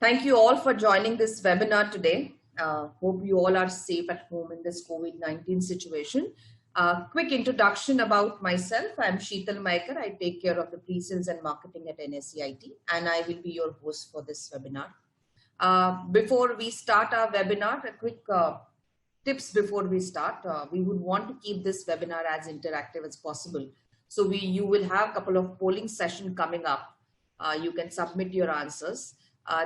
Thank you all for joining this webinar today. Hope you all are safe at home in this COVID-19 situation. Quick introduction about myself. I'm Sheetal Maikar. I take care of the pre-sales and marketing at NSEIT, and I will be your host for this webinar. Before we start our webinar, a quick tips before we start. We would want to keep this webinar as interactive as possible. So you will have a couple of polling sessions coming up. You can submit your answers.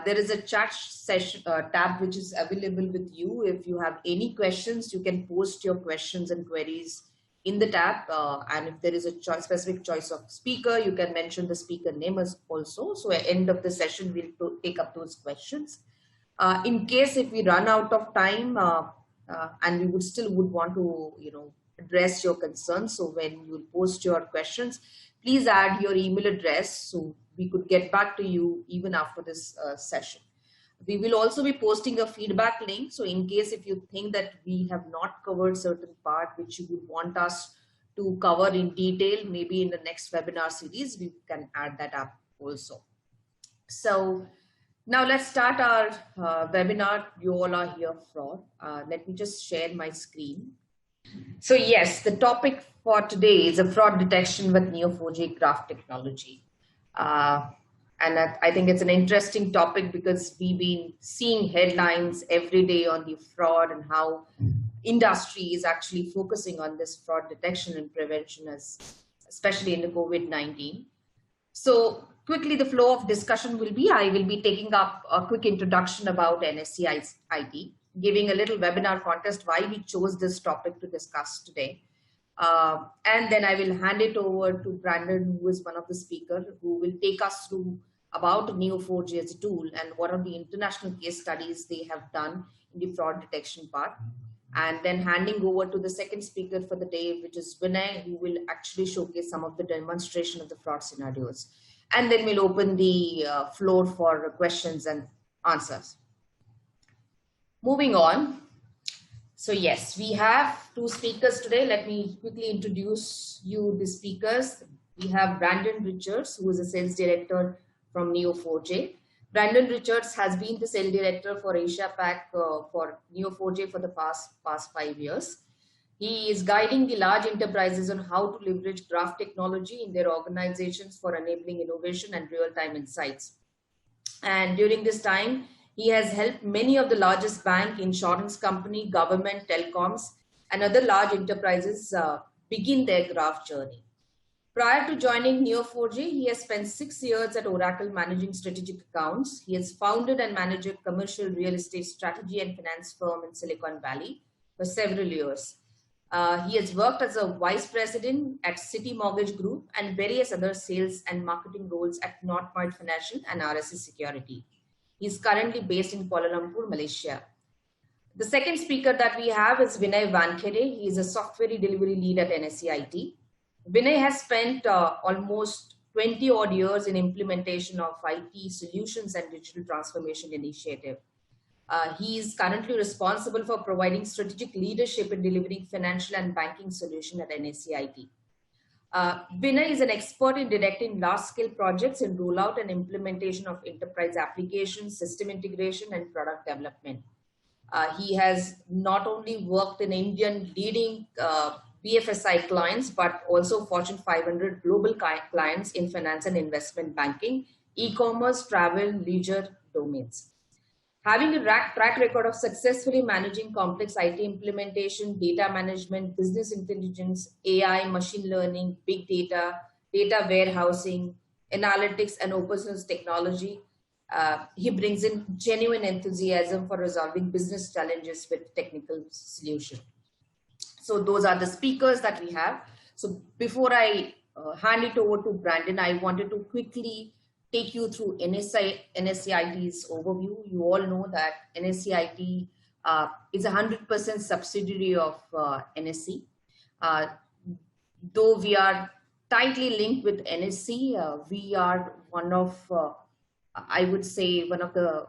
There is a chat session tab which is available with you. If you have any questions, you can post your questions and queries in the tab. And if there is a specific choice of speaker, you can mention the speaker name as also. So at the end of the session, we'll take up those questions. In case if we run out of time and we would want to, address your concerns. So when you post your questions, please add your email address so we could get back to you even after this session. We will also be posting a feedback link. So in case if you think that we have not covered certain part which you would want us to cover in detail, maybe in the next webinar series, we can add that up also. So now let's start our webinar. You all are here for. Let me just share my screen. So yes, the topic for today is a fraud detection with Neo4J graph technology. And I think it's an interesting topic because we've been seeing headlines every day on the fraud and how industry is actually focusing on this fraud detection and prevention, especially in the COVID-19. So quickly, the flow of discussion will be, I will be taking up a quick introduction about NSEIT, giving a little webinar context why we chose this topic to discuss today. And then I will hand it over to Brandon, who is one of the speakers, who will take us through about Neo4J as a tool and what are the international case studies they have done in the fraud detection part. And then handing over to the second speaker for the day, which is Vinay, who will actually showcase some of the demonstration of the fraud scenarios. And then we'll open the floor for questions and answers. Moving on. So yes, we have two speakers today. Let me quickly introduce you the speakers. We have Brandon Richards, who is a sales director from Neo4J. Brandon Richards has been the sales director for Asia Pac for Neo4J for the past 5 years. He is guiding the large enterprises on how to leverage graph technology in their organizations for enabling innovation and real-time insights. And during this time, he has helped many of the largest bank, insurance company, government, telecoms, and other large enterprises begin their graph journey. Prior to joining Neo4J, he has spent 6 years at Oracle managing strategic accounts. He has founded and managed a commercial real estate strategy and finance firm in Silicon Valley for several years. He has worked as a vice president at City Mortgage Group and various other sales and marketing roles at Northpoint Financial and RSC Security. He is currently based in Kuala Lumpur, Malaysia. The second speaker that we have is Vinay Wankhede. He is a software delivery lead at NSEIT. Vinay has spent almost 20 odd years in implementation of IT solutions and digital transformation initiative. He is currently responsible for providing strategic leadership in delivering financial and banking solution at NSEIT. Vinay is an expert in directing large-scale projects in rollout and implementation of enterprise applications, system integration, and product development. He has not only worked in Indian leading BFSI clients, but also Fortune 500 global clients in finance and investment banking, e-commerce, travel, leisure domains. Having a track record of successfully managing complex IT implementation, data management, business intelligence, AI, machine learning, big data, data warehousing, analytics, and open source technology, he brings in genuine enthusiasm for resolving business challenges with technical solutions. So those are the speakers that we have. So before I hand it over to Brandon, I wanted to quickly take you through NSEIT's overview. You all know that NSEIT is a 100% subsidiary of NSE. Though we are tightly linked with NSE, we are one of, I would say, one of the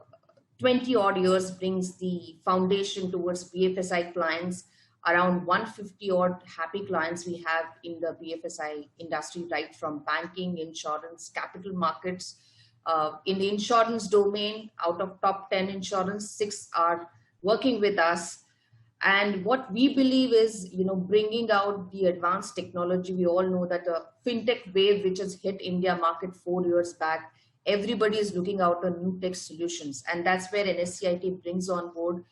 20 odd years brings the foundation towards BFSI clients. Around 150 odd happy clients we have in the BFSI industry, right from banking, insurance, capital markets, In the insurance domain, out of top 10 insurance, 6 are working with us. And what we believe is, bringing out the advanced technology. We all know that a fintech wave, which has hit India market 4 years back, everybody is looking out on new tech solutions. And that's where NSEIT brings on board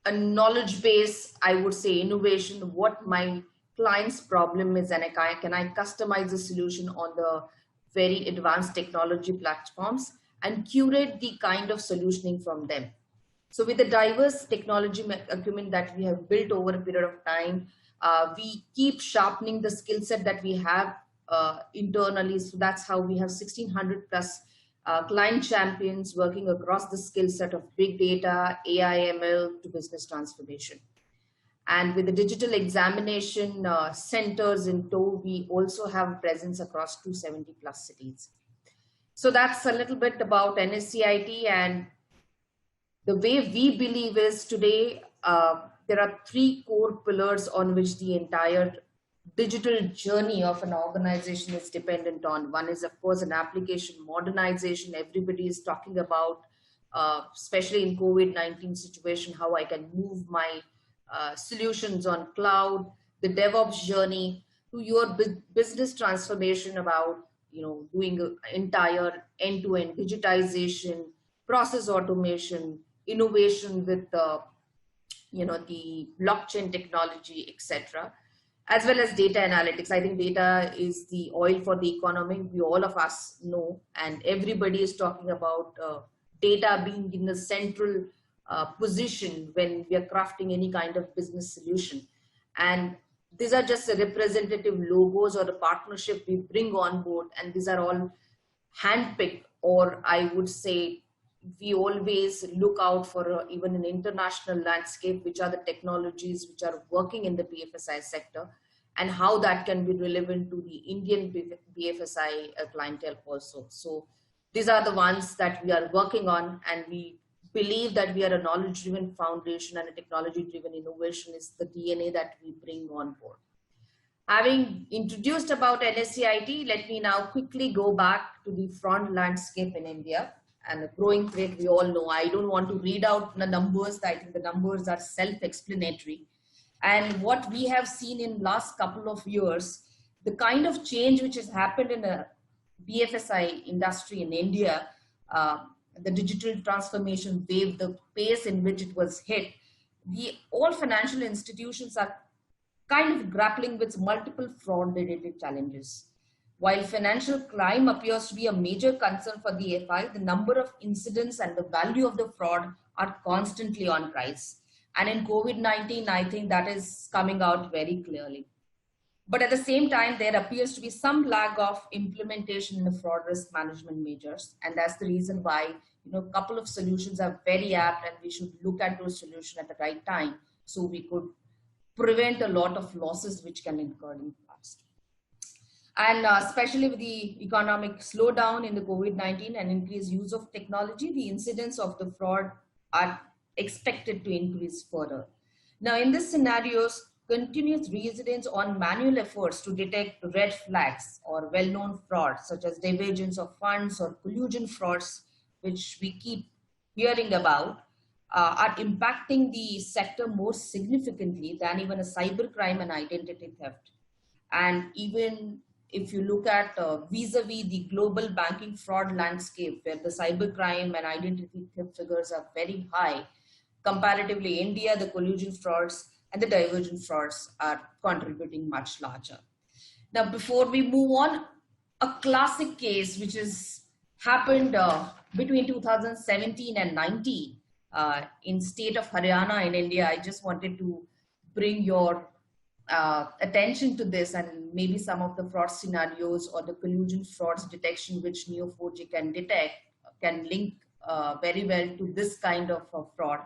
a knowledge base, I would say, innovation, what my client's problem is, and can I customize the solution on the very advanced technology platforms and curate the kind of solutioning from them. So with the diverse technology acumen that we have built over a period of time, we keep sharpening the skill set that we have internally. So that's how we have 1,600 plus client champions working across the skill set of big data, AI, ML to business transformation. And with the digital examination centers in tow, we also have presence across 270 plus cities. So that's a little bit about NSEIT, and the way we believe is today, there are 3 core pillars on which the entire digital journey of an organization is dependent on. One is, of course, an application modernization. Everybody is talking about, especially in COVID-19 situation, how I can move my solutions on cloud, the DevOps journey, to your business transformation about, doing an entire end-to-end digitization, process automation, innovation with the blockchain technology, etc., as well as data analytics. I think data is the oil for the economy. We all of us know, and everybody is talking about data being in a central position when we are crafting any kind of business solution. And these are just the representative logos or the partnership we bring on board, and these are all handpicked, or I would say we always look out for even an international landscape, which are the technologies which are working in the BFSI sector and how that can be relevant to the Indian BFSI clientele also. So these are the ones that we are working on, and we believe that we are a knowledge-driven foundation, and a technology-driven innovation is the DNA that we bring on board. Having introduced about NSEIT, let me now quickly go back to the fraud landscape in India and a growing threat. We all know. I don't want to read out the numbers. I think the numbers are self-explanatory. And what we have seen in last couple of years, the kind of change which has happened in the BFSI industry in India, the digital transformation wave, the pace in which it was hit, all financial institutions are kind of grappling with multiple fraud-related challenges. While financial crime appears to be a major concern for the FI, the number of incidents and the value of the fraud are constantly on rise. And in COVID-19, I think that is coming out very clearly. But at the same time, there appears to be some lag of implementation in the fraud risk management measures. And that's the reason why, a couple of solutions are very apt, and we should look at those solutions at the right time so we could prevent a lot of losses which can incur in the past. And especially with the economic slowdown in the COVID-19 and increased use of technology, the incidence of the fraud are expected to increase further. Now, in this scenarios, continuous resilience on manual efforts to detect red flags or well-known frauds such as divergence of funds or collusion frauds, which we keep hearing about, are impacting the sector more significantly than even a cybercrime and identity theft. And even if you look at vis-a-vis the global banking fraud landscape, where the cybercrime and identity theft figures are very high, comparatively India, the collusion frauds and the divergent frauds are contributing much larger. Now, before we move on, a classic case which has happened between 2017 and 19 in state of Haryana in India. I just wanted to bring your attention to this, and maybe some of the fraud scenarios or the collusion frauds detection which Neo4J can detect can link very well to this kind of fraud.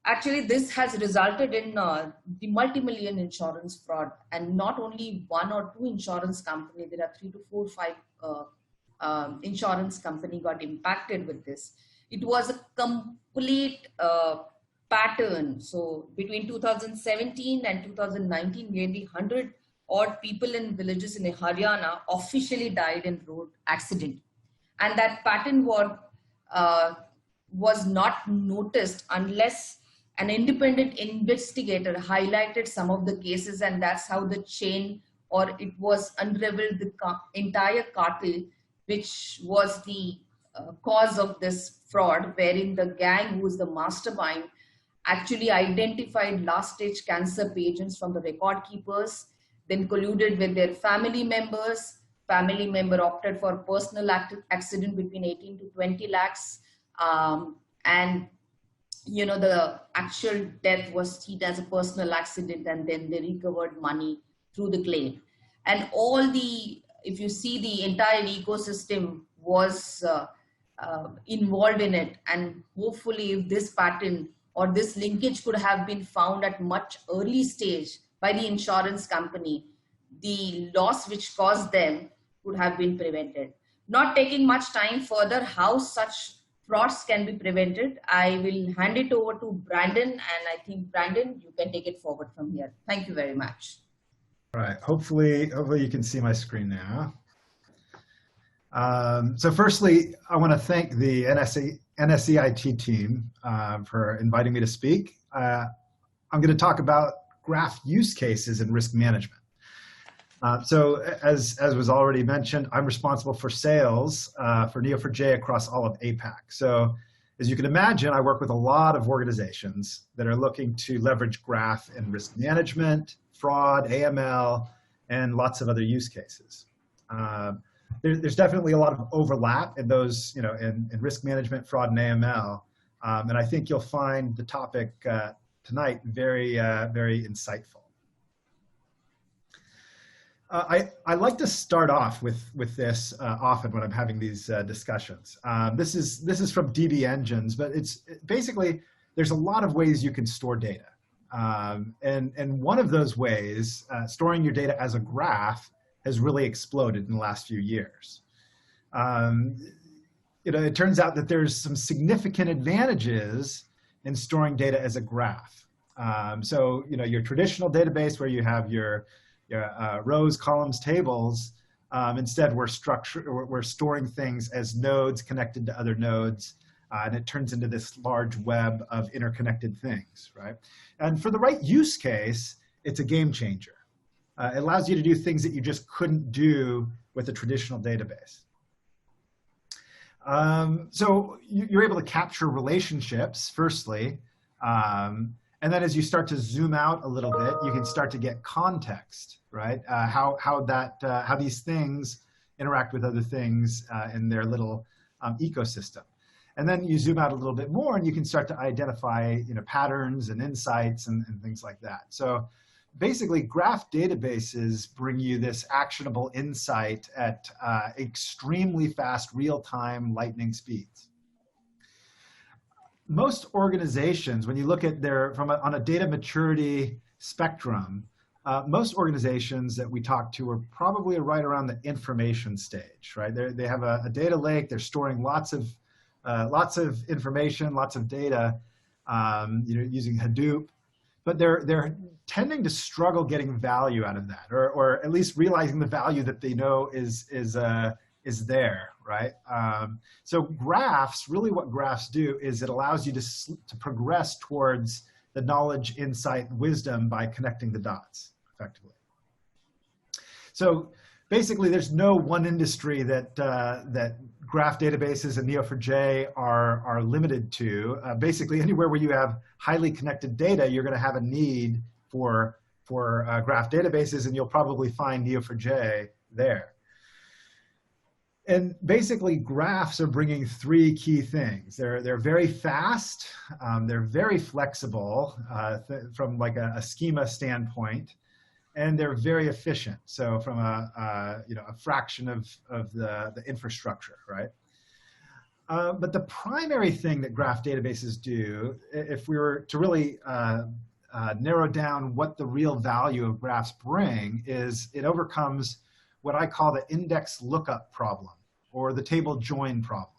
Actually, this has resulted in the multi-million insurance fraud, and not only one or two insurance companies. There are 3 to 4, 5 insurance company got impacted with this. It was a complete pattern. So between 2017 and 2019, nearly 100 odd people in villages in Haryana officially died in road accident. And that pattern was not noticed unless an independent investigator highlighted some of the cases, and that's how the chain, or it was unraveled, the entire cartel, which was the cause of this fraud, wherein the gang, who is the mastermind, actually identified last stage cancer patients from the record keepers, then colluded with their family members. Family member opted for personal accident between 18 to 20 lakhs. And the actual death was treated as a personal accident, and then they recovered money through the claim. And if you see, the entire ecosystem was involved in it. And hopefully, if this pattern or this linkage could have been found at much early stage by the insurance company, the loss which caused them could have been prevented. Not taking much time further, how such frauds can be prevented, I will hand it over to Brandon, and I think, Brandon, you can take it forward from here. Thank you very much. All right, hopefully you can see my screen now. So firstly, I want to thank the NSEIT team for inviting me to speak. I'm going to talk about graph use cases in risk management. So as was already mentioned, I'm responsible for sales for Neo4J across all of APAC. So as you can imagine, I work with a lot of organizations that are looking to leverage graph in risk management, fraud, AML, and lots of other use cases. There's definitely a lot of overlap in those, in risk management, fraud, and AML. And I think you'll find the topic tonight very, very insightful. I like to start off with this often when I'm having these discussions. This is from DB Engines, but it's basically, there's a lot of ways you can store data. And one of those ways, storing your data as a graph, has really exploded in the last few years. It turns out that there's some significant advantages in storing data as a graph. So your traditional database where you have your rows, columns, tables, instead we're storing things as nodes connected to other nodes, and it turns into this large web of interconnected things, right? And for the right use case, it's a game changer. It allows you to do things that you just couldn't do with a traditional database. So you're able to capture relationships, firstly, and then as you start to zoom out a little bit, you can start to get context, right? How these things interact with other things in their little ecosystem. And then you zoom out a little bit more, and you can start to identify patterns and insights and things like that. So basically, graph databases bring you this actionable insight at extremely fast, real-time, lightning speeds. Most organizations, when you look at on a data maturity spectrum, most organizations that we talk to are probably right around the information stage, right? They have a data lake. They're storing lots of information, lots of data, using Hadoop, but they're tending to struggle getting value out of that, or at least realizing the value that they know is there, right? So graphs, really what graphs do is it allows you to progress towards the knowledge, insight, wisdom by connecting the dots effectively. So basically, there's no one industry that graph databases and Neo4j are limited to. Basically, anywhere where you have highly connected data, you're going to have a need for graph databases, and you'll probably find Neo4j there. And basically, graphs are bringing three key things. They're very fast, they're very flexible from like a schema standpoint, and they're very efficient. So from a fraction of the infrastructure, right? But the primary thing that graph databases do, if we were to really narrow down what the real value of graphs bring, is it overcomes what I call the index lookup problem, or the table join problem.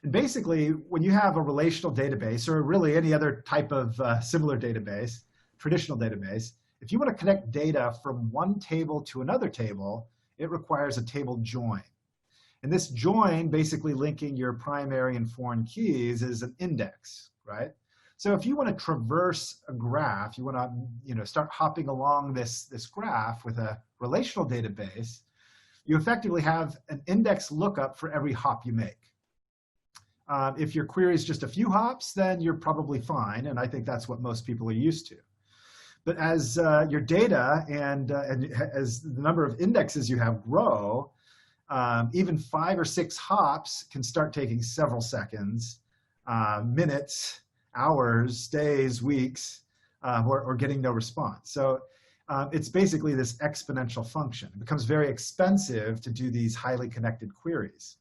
And basically, when you have a relational database, or really any other type of similar database, traditional database, if you want to connect data from one table to another table, it requires a table join. And this join, basically linking your primary and foreign keys, is an index, right? So if you want to traverse a graph, you want to start hopping along this graph with a relational database, you effectively have an index lookup for every hop you make. If your query is just a few hops, then you're probably fine, and I think that's what most people are used to. But as your data and as the number of indexes you have grow, even 5 or 6 hops can start taking several seconds, minutes, hours, days, weeks, or getting no response. So it's basically this exponential function. It becomes very expensive to do these highly connected queries.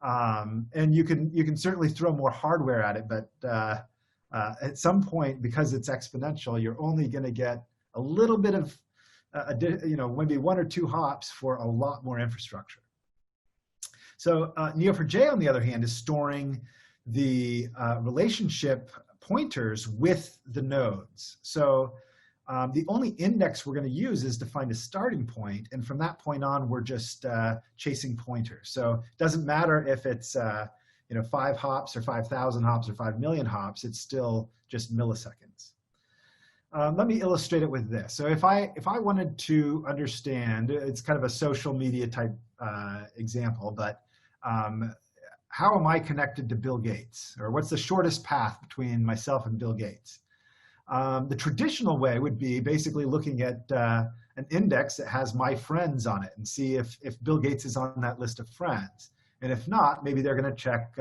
And you can certainly throw more hardware at it, but at some point, because it's exponential, you're only going to get a little bit of, maybe 1 or 2 hops for a lot more infrastructure. So Neo4j, on the other hand, is storing the relationship pointers with the nodes. So the only index we're going to use is to find a starting point, and from that point on, we're just chasing pointers. So it doesn't matter if it's 5 hops or 5,000 hops or 5 million hops, it's still just milliseconds. Let me illustrate it with this. So if I wanted to understand, it's kind of a social media type example, but how am I connected to Bill Gates? Or what's the shortest path between myself and Bill Gates? The traditional way would be basically looking at an index that has my friends on it and see if Bill Gates is on that list of friends. And if not, maybe they're going to check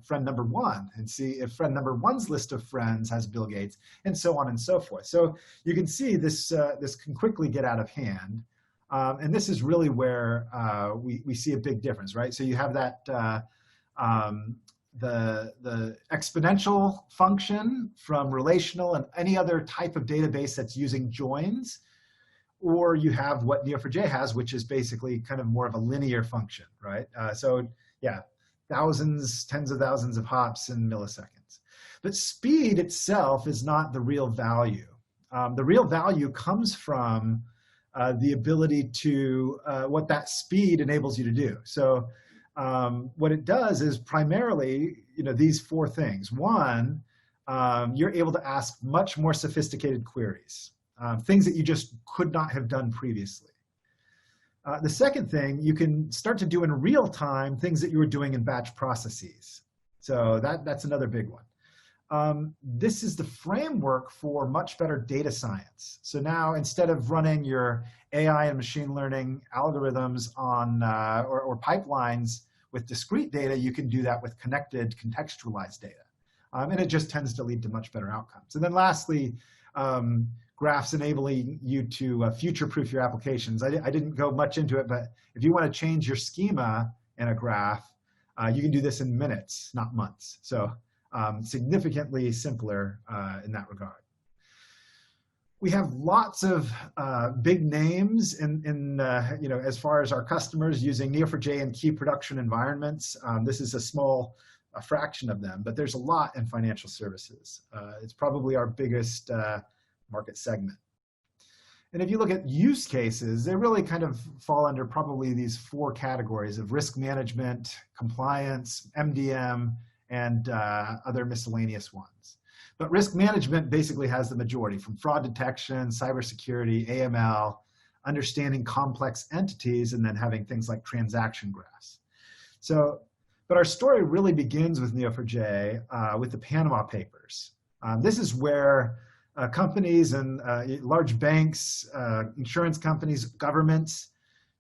friend number 1 and see if friend number 1's list of friends has Bill Gates, and so on and so forth. So you can see this can quickly get out of hand. And this is really where we see a big difference, right? So you have that the exponential function from relational and any other type of database that's using joins, or you have what Neo4j has, which is basically kind of more of a linear function, right? So yeah, thousands, tens of thousands of hops in milliseconds. But speed itself is not the real value. The real value comes from the ability to, what that speed enables you to do. So what it does is primarily, these 4 things. 1, you're able to ask much more sophisticated queries, things that you just could not have done previously. The second thing, you can start to do in real time things that you were doing in batch processes. So that's another big one. This is the framework for much better data science. So now, instead of running your AI and machine learning algorithms on or pipelines with discrete data, you can do that with connected, contextualized data. And it just tends to lead to much better outcomes. And then lastly, graphs enabling you to future-proof your applications. I didn't go much into it, but if you want to change your schema in a graph, you can do this in minutes, not months. So significantly simpler in that regard. We have lots of big names in as far as our customers using Neo4j in key production environments. This is a fraction of them, but there's a lot in financial services. It's probably our biggest market segment. And if you look at use cases, they really kind of fall under probably these 4 categories of risk management, compliance, MDM, and other miscellaneous ones. But risk management basically has the majority, from fraud detection, cybersecurity, AML, understanding complex entities, and then having things like transaction graphs. So, but our story really begins with Neo4j with the Panama Papers. This is where companies and large banks, insurance companies, governments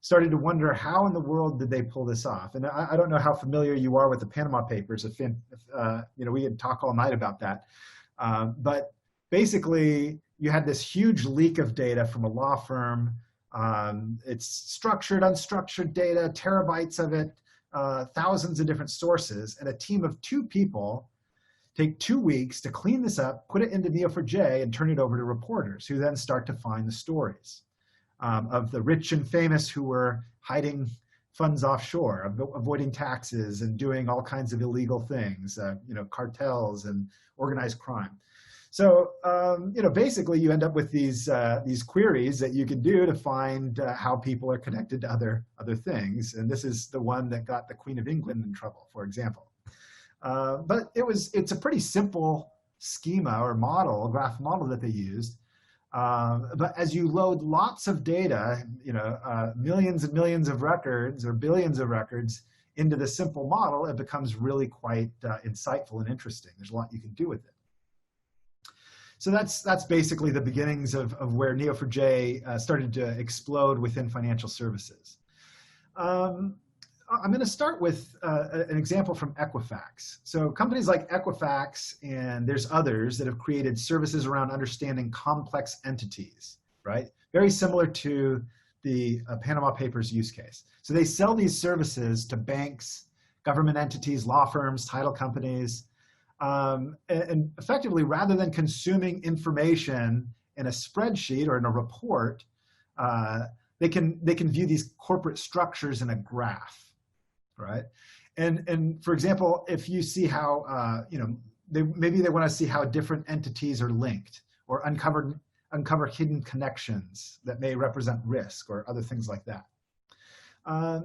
started to wonder, how in the world did they pull this off? And I don't know how familiar you are with the Panama Papers. If we could talk all night about that. But basically, you had this huge leak of data from a law firm. It's structured, unstructured data, terabytes of it, thousands of different sources, and a team of 2 people take 2 weeks to clean this up, put it into Neo4j, and turn it over to reporters, who then start to find the stories of the rich and famous who were hiding funds offshore, avoiding taxes, and doing all kinds of illegal things, cartels and organized crime. So, basically you end up with these queries that you can do to find how people are connected to other things. And this is the one that got the Queen of England in trouble, for example. But it's a pretty simple schema or model, graph model that they used. But as you load lots of data, millions and millions of records or billions of records into the simple model, it becomes really quite insightful and interesting. There's a lot you can do with it. So that's basically the beginnings of where Neo4j started to explode within financial services. I'm going to start with an example from Equifax. So companies like Equifax, and there's others that have created services around understanding complex entities, right? Very similar to the Panama Papers use case. So they sell these services to banks, government entities, law firms, title companies, and effectively, rather than consuming information in a spreadsheet or in a report, they can view these corporate structures in a graph. Right, and for example, if you see how maybe they want to see how different entities are linked, or uncover hidden connections that may represent risk or other things like that.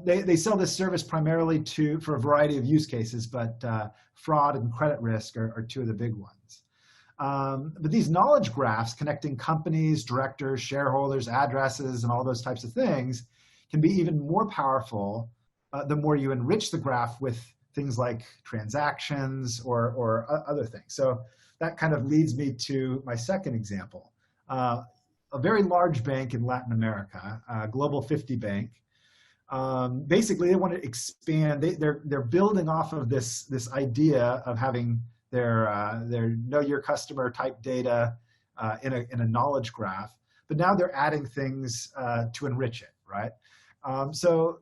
They sell this service primarily for a variety of use cases, but fraud and credit risk are two of the big ones. But these knowledge graphs connecting companies, directors, shareholders, addresses, and all those types of things can be even more powerful the more you enrich the graph with things like transactions or other things. So that kind of leads me to my second example. A very large bank in Latin America, Global 50 Bank. Basically, they want to expand. They're building off of this idea of having their know your customer type data in a knowledge graph, but now they're adding things to enrich it, right? So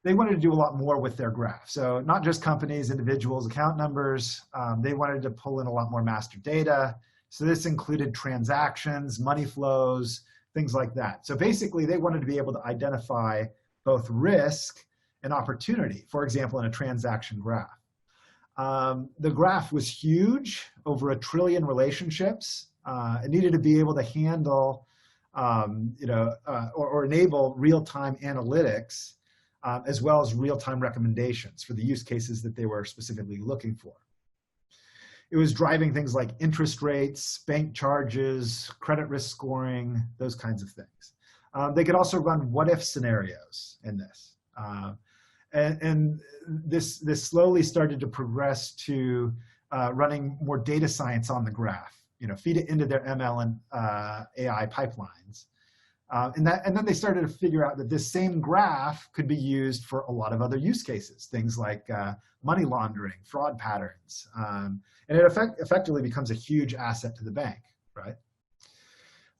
they wanted to do a lot more with their graph. So not just companies, individuals, account numbers, they wanted to pull in a lot more master data. So this included transactions, money flows, things like that. So basically they wanted to be able to identify both risk and opportunity, for example, in a transaction graph. The graph was huge, over 1 trillion relationships. It needed to be able to handle, or enable real-time analytics, as well as real-time recommendations for the use cases that they were specifically looking for. It was driving things like interest rates, bank charges, credit risk scoring, those kinds of things. They could also run what-if scenarios in this. And this slowly started to progress to running more data science on the graph, feed it into their ML and AI pipelines. And then they started to figure out that this same graph could be used for a lot of other use cases, things like money laundering, fraud patterns. And it effectively becomes a huge asset to the bank, right?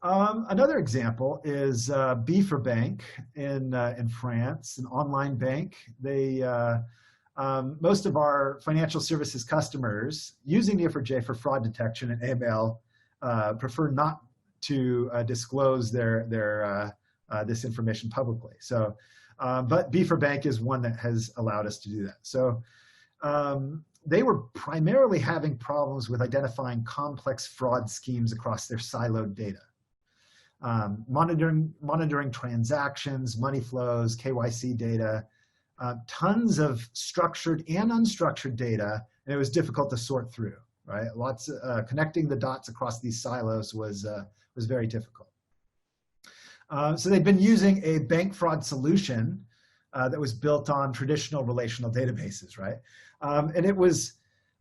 Another example is Bifur Bank in France, an online bank. They most of our financial services customers using Neo4j for fraud detection and AML prefer not to disclose this information publicly. So, but Bifur Bank is one that has allowed us to do that. So they were primarily having problems with identifying complex fraud schemes across their siloed data. Monitoring transactions, money flows, KYC data, tons of structured and unstructured data, and it was difficult to sort through, right? Connecting the dots across these silos was very difficult. So they'd been using a bank fraud solution that was built on traditional relational databases, right? And it was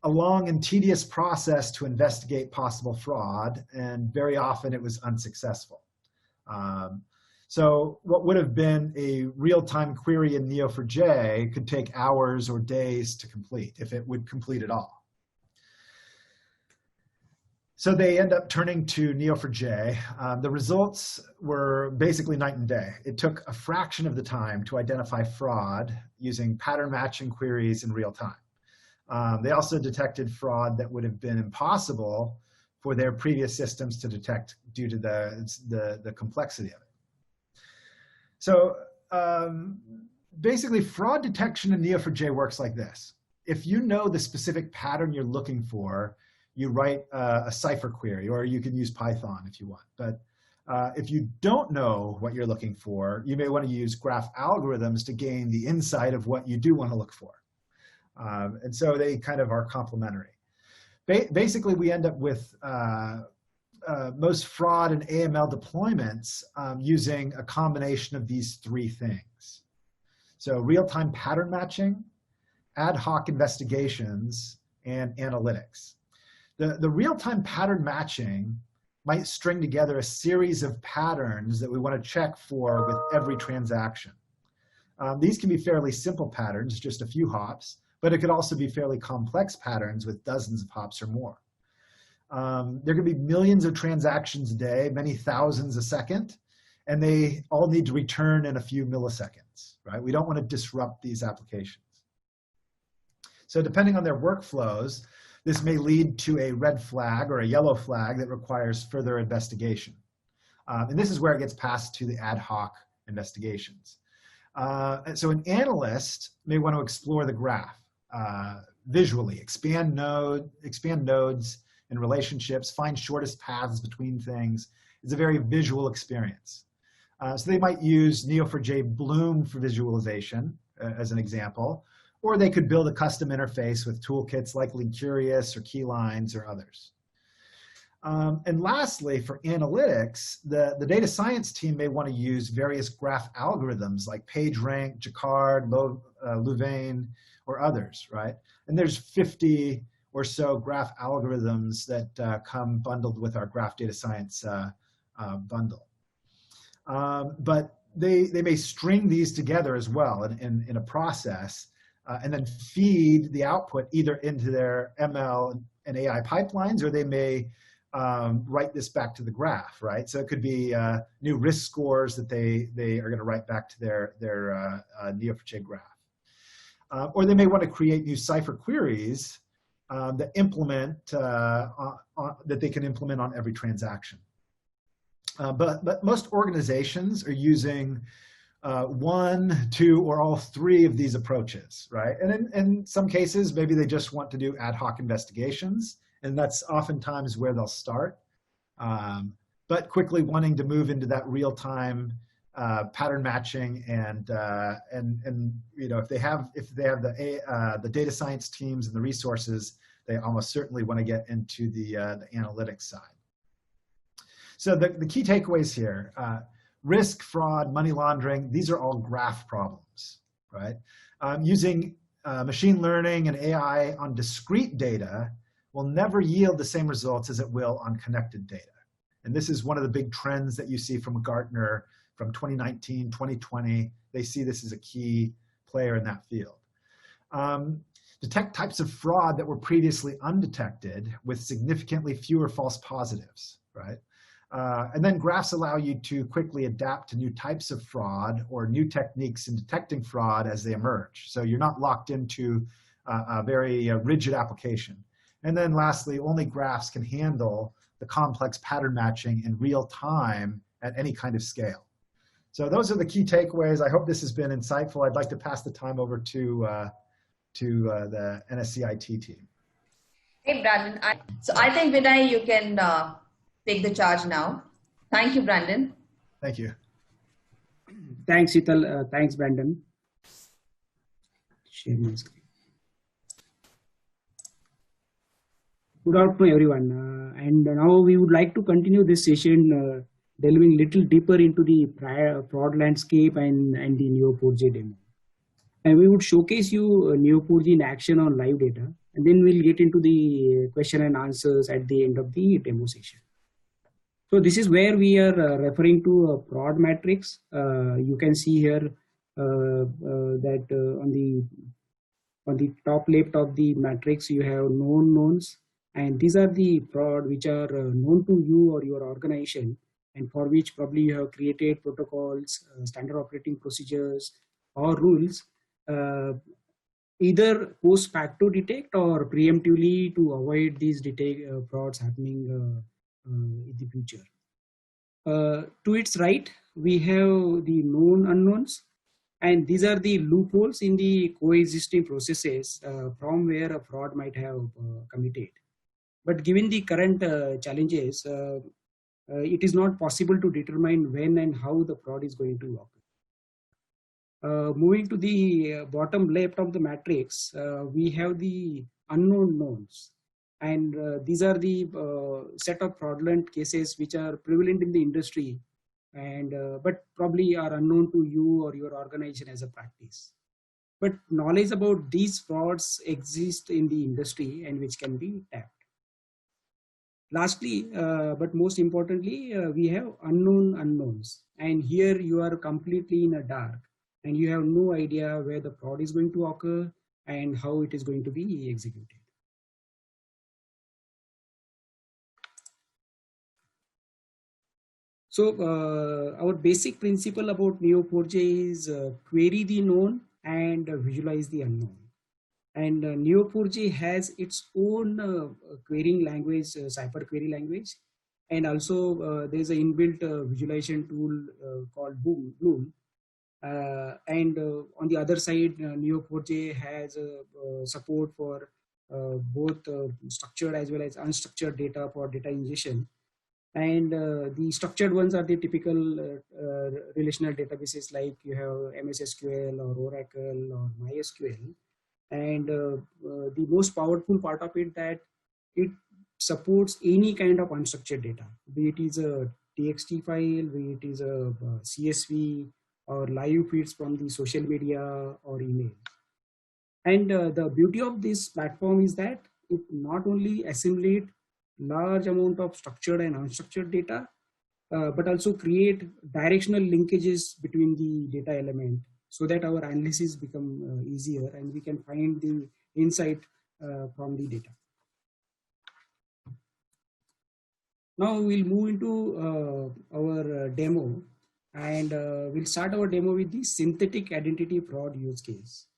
a long and tedious process to investigate possible fraud, and very often it was unsuccessful. So what would have been a real-time query in Neo4j could take hours or days to complete, if it would complete at all. So they end up turning to Neo4j. The results were basically night and day. It took a fraction of the time to identify fraud using pattern matching queries in real time. They also detected fraud that would have been impossible for their previous systems to detect due to the complexity of it. So basically, fraud detection in Neo4j works like this. If you know the specific pattern you're looking for, you write a cipher query, or you can use Python if you want. But if you don't know what you're looking for, you may want to use graph algorithms to gain the insight of what you do want to look for. And so they kind of are complementary. Basically, we end up with most fraud and AML deployments using a combination of these three things. So real-time pattern matching, ad hoc investigations, and analytics. The real-time pattern matching might string together a series of patterns that we want to check for with every transaction. These can be fairly simple patterns, just a few hops, but it could also be fairly complex patterns with dozens of hops or more. There can be millions of transactions a day, many thousands a second, and they all need to return in a few milliseconds, right? We don't want to disrupt these applications. So depending on their workflows, this may lead to a red flag or a yellow flag that requires further investigation. And this is where it gets passed to the ad hoc investigations. And so an analyst may want to explore the graph visually, expand nodes and relationships, find shortest paths between things. It's a very visual experience. So they might use Neo4j Bloom for visualization as an example, or they could build a custom interface with toolkits like Linkurious or Keylines or others. And lastly, for analytics, the data science team may want to use various graph algorithms like PageRank, Jacquard, Louvain, or others, right? And there's 50 or so graph algorithms that come bundled with our graph data science bundle. But they may string these together as well in a process and then feed the output either into their ML and AI pipelines, or they may write this back to the graph, right? So it could be new risk scores that they are going to write back to their Neo4j graph. Or they may want to create new cipher queries that they can implement on every transaction. But most organizations are using one, two, or all three of these approaches, right? And in some cases, maybe they just want to do ad hoc investigations, and that's oftentimes where they'll start. But quickly wanting to move into that real-time pattern matching, and you know, if they have the data science teams and the resources, they almost certainly want to get into the analytics side. So the key takeaways here: risk, fraud, money laundering, these are all graph problems, right? Using machine learning and AI on discrete data will never yield the same results as it will on connected data. And this is one of the big trends that you see from Gartner from 2019, 2020. They see this as a key player in that field. Detect types of fraud that were previously undetected with significantly fewer false positives, right? And then graphs allow you to quickly adapt to new types of fraud or new techniques in detecting fraud as they emerge. So you're not locked into a very rigid application. And then lastly, only graphs can handle the complex pattern matching in real time at any kind of scale. So those are the key takeaways. I hope this has been insightful. I'd like to pass the time over to the NSEIT team. Hey, Brandon. So I think, Vinay, you can take the charge now. Thank you, Brandon. Thank you. Thanks, Sheetal. Thanks, Brandon. Share my screen. Good afternoon, everyone. And now we would like to continue this session delving little deeper into the fraud landscape and the Neo4j demo. And we would showcase you Neo4j in action on live data, and then we'll get into the question and answers at the end of the demo session. So this is where we are referring to a fraud matrix. You can see here that on the top left of the matrix, you have known knowns. And these are the fraud which are known to you or your organization, and for which probably you have created protocols, standard operating procedures, or rules, either post facto detect or preemptively to avoid these frauds happening in the future. To its right, we have the known unknowns, and these are the loopholes in the coexisting processes from where a fraud might have committed. But given the current challenges, it is not possible to determine when and how the fraud is going to occur. Moving to the bottom left of the matrix, we have the unknown knowns. And these are the set of fraudulent cases which are prevalent in the industry, and but probably are unknown to you or your organization as a practice. But knowledge about these frauds exist in the industry and which can be tapped. Lastly, but most importantly, we have unknown unknowns. And here you are completely in a dark and you have no idea where the fraud is going to occur and how it is going to be executed. So our basic principle about Neo4J is query the known and visualize the unknown. And Neo4J has its own querying language, cipher query language. And also there's an inbuilt visualization tool called Bloom. And on the other side, Neo4J has support for both structured as well as unstructured data for data ingestion. And the structured ones are the typical relational databases like you have MS SQL or Oracle or MySQL. And the most powerful part of it that it supports any kind of unstructured data, be it is a TXT file, be it is a CSV or live feeds from the social media or email. And the beauty of this platform is that it not only assimilate large amount of structured and unstructured data, but also create directional linkages between the data element so that our analysis become easier and we can find the insight from the data. Now we'll move into our demo, and we'll start our demo with the synthetic identity fraud use case.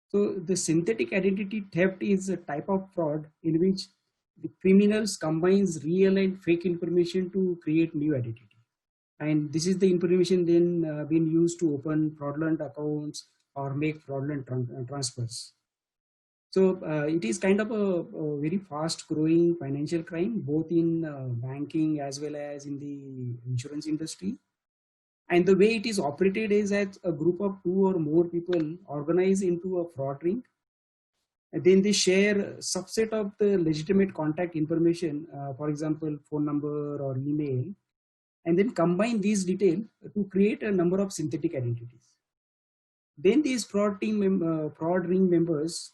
So the synthetic identity theft is a type of fraud in which the criminals combines real and fake information to create new identity. And this is the information then being used to open fraudulent accounts or make fraudulent transfers. So it is kind of a very fast growing financial crime, both in banking as well as in the insurance industry. And the way it is operated is that a group of 2 or more people organize into a fraud ring. And then they share a subset of the legitimate contact information, for example, phone number or email, and then combine these details to create a number of synthetic identities. Then these fraud ring members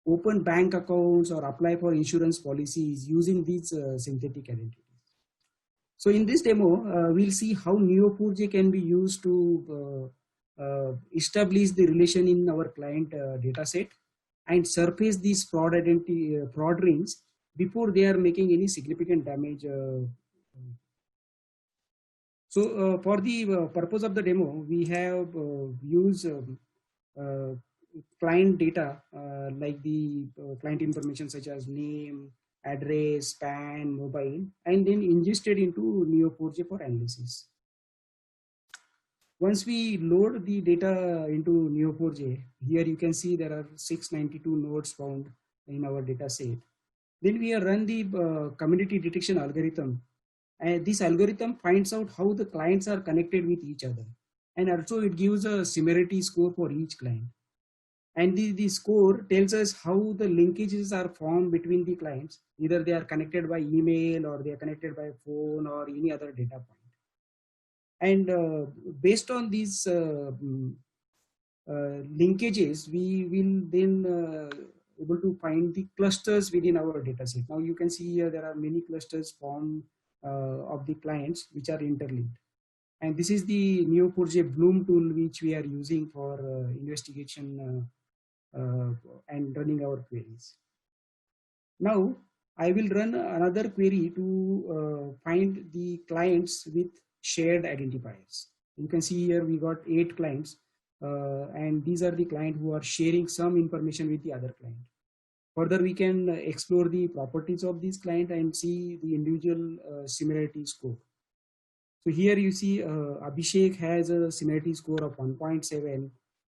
open bank accounts or apply for insurance policies using these synthetic identities. So in this demo, we'll see how Neo4J can be used to establish the relation in our client data set and surface these fraud rings before they are making any significant damage. So for the purpose of the demo, we have used client data like the client information such as name, address, PAN, mobile, and then ingested into Neo4J for analysis. Once we load the data into Neo4J, here you can see there are 692 nodes found in our data set. Then we run the community detection algorithm. And this algorithm finds out how the clients are connected with each other. And also it gives a similarity score for each client. And the score tells us how the linkages are formed between the clients. Either they are connected by email or they are connected by phone or any other data point. And based on these linkages, we will then able to find the clusters within our data set. Now you can see here there are many clusters formed of the clients which are interlinked. And this is the Neo4J Bloom tool which we are using for investigation and running our queries. Now I will run another query to find the clients with shared identifiers. You can see here we got 8 clients and these are the clients who are sharing some information with the other client. Further, we can explore the properties of this client and see the individual similarity score. So here you see Abhishek has a similarity score of 1.7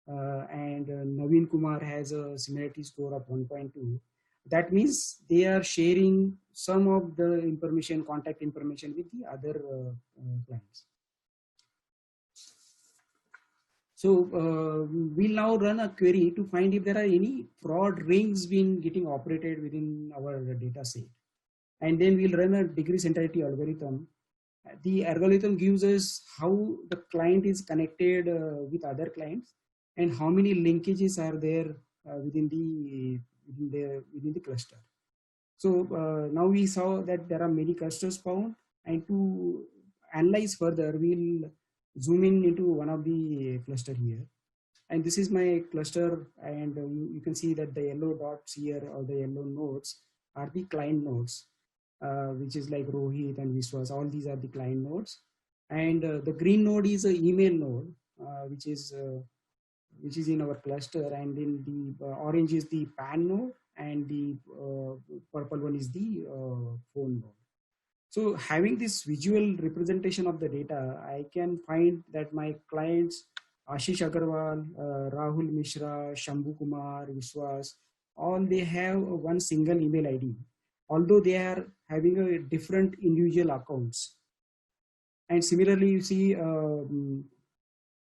and Naveen Kumar has a similarity score of 1.2. that means they are sharing some of the information, contact information with the other clients. So we'll now run a query to find if there are any fraud rings being getting operated within our data set. And then we'll run a degree centrality algorithm. The algorithm gives us how the client is connected with other clients and how many linkages are there within the cluster. So now we saw that there are many clusters found, and to analyze further, we'll zoom in into one of the cluster here. And this is my cluster, and you can see that the yellow dots here, or the yellow nodes, are the client nodes, which is like Rohit and Vishwas. All these are the client nodes. And the green node is an email node, which is in our cluster, and then the orange is the PAN node, and the purple one is the phone node. So having this visual representation of the data, I can find that my clients, Ashish Agarwal, Rahul Mishra, Shambhu Kumar, Vishwas, all they have one single email ID, although they are having a different individual accounts. And similarly, you see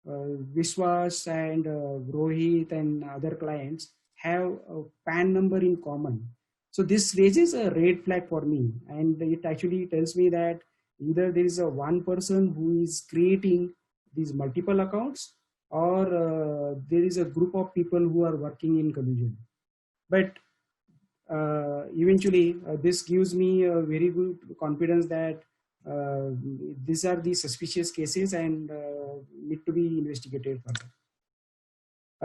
Vishwas and Rohit and other clients have a PAN number in common. So this raises a red flag for me, and it actually tells me that either there is a one person who is creating these multiple accounts, or there is a group of people who are working in collusion. But eventually, this gives me a very good confidence that these are the suspicious cases and need to be investigated further.